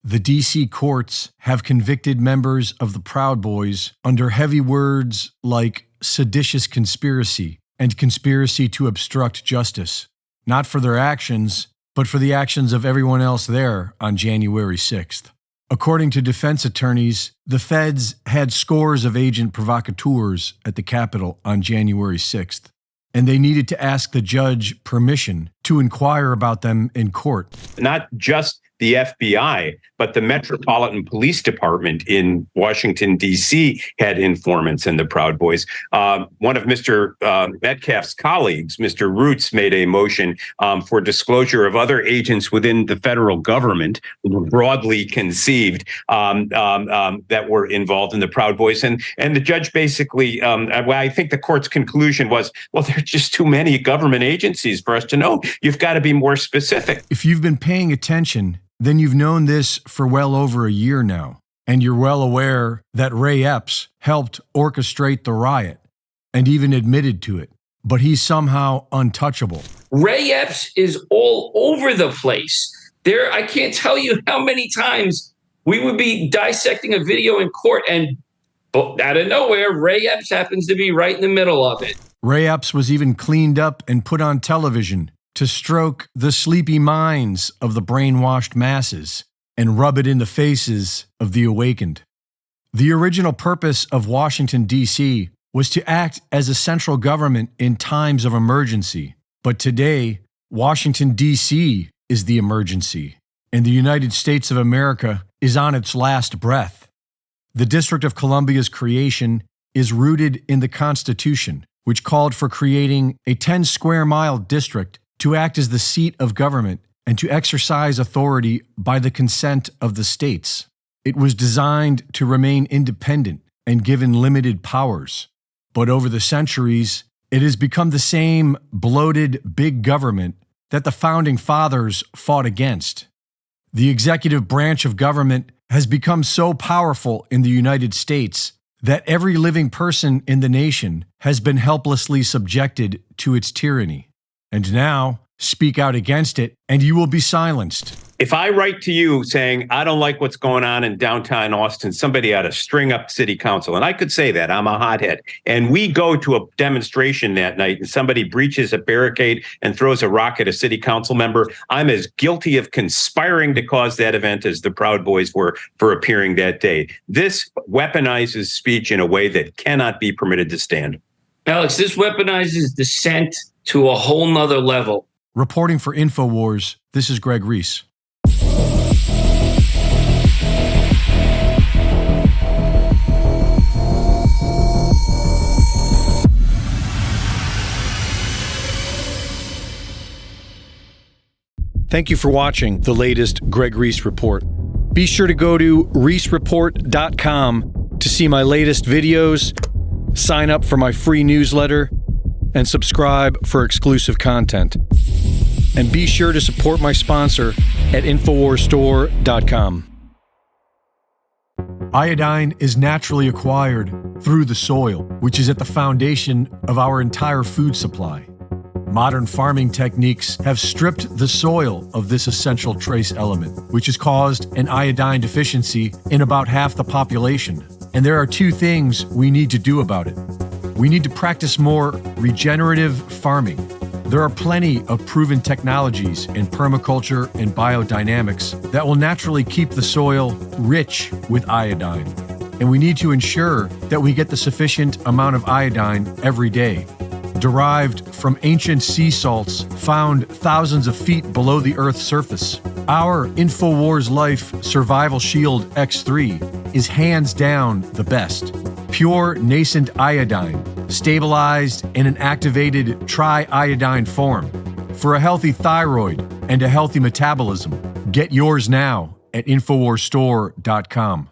The D.C. courts have convicted members of the Proud Boys under heavy words like seditious conspiracy and conspiracy to obstruct justice, not for their actions, but for the actions of everyone else there on January 6th. According to defense attorneys, the feds had scores of agent provocateurs at the Capitol on January 6th, and they needed to ask the judge permission to inquire about them in court. Not just the FBI, but the Metropolitan Police Department in Washington, D.C. had informants in the Proud Boys. One of Mr. Metcalf's colleagues, Mr. Roots, made a motion for disclosure of other agents within the federal government, broadly conceived, that were involved in the Proud Boys. And the judge basically, I think the court's conclusion was, well, there are just too many government agencies for us to know. You've got to be more specific. If you've been paying attention, then you've known this for well over a year now, and you're well aware that Ray Epps helped orchestrate the riot and even admitted to it, but he's somehow untouchable. Ray Epps is all over the place. I can't tell you how many times we would be dissecting a video in court and out of nowhere, Ray Epps happens to be right in the middle of it. Ray Epps was even cleaned up and put on television to stroke the sleepy minds of the brainwashed masses and rub it in the faces of the awakened. The original purpose of Washington, D.C. was to act as a central government in times of emergency. But today, Washington, D.C. is the emergency, and the United States of America is on its last breath. The District of Columbia's creation is rooted in the Constitution, which called for creating a 10-square-mile district to act as the seat of government and to exercise authority by the consent of the states. It was designed to remain independent and given limited powers. But over the centuries, it has become the same bloated big government that the founding fathers fought against. The executive branch of government has become so powerful in the United States that every living person in the nation has been helplessly subjected to its tyranny. And now, speak out against it, and you will be silenced. If I write to you saying, I don't like what's going on in downtown Austin, somebody ought to string up city council. And I could say that, I'm a hothead. And we go to a demonstration that night and somebody breaches a barricade and throws a rock at a city council member. I'm as guilty of conspiring to cause that event as the Proud Boys were for appearing that day. This weaponizes speech in a way that cannot be permitted to stand. Alex, this weaponizes dissent to a whole nother level. Reporting for InfoWars, this is Greg Reese. Thank you for watching the latest Greg Reese Report. Be sure to go to reesereport.com to see my latest videos, sign up for my free newsletter, and subscribe for exclusive content. And be sure to support my sponsor at InfoWarsStore.com. Iodine is naturally acquired through the soil, which is at the foundation of our entire food supply. Modern farming techniques have stripped the soil of this essential trace element, which has caused an iodine deficiency in about half the population. And there are two things we need to do about it. We need to practice more regenerative farming. There are plenty of proven technologies in permaculture and biodynamics that will naturally keep the soil rich with iodine. And we need to ensure that we get the sufficient amount of iodine every day, derived from ancient sea salts found thousands of feet below the Earth's surface. Our InfoWars Life Survival Shield X3 is hands down the best. Pure nascent iodine, stabilized in an activated triiodine form. For a healthy thyroid and a healthy metabolism, get yours now at InfoWarsStore.com.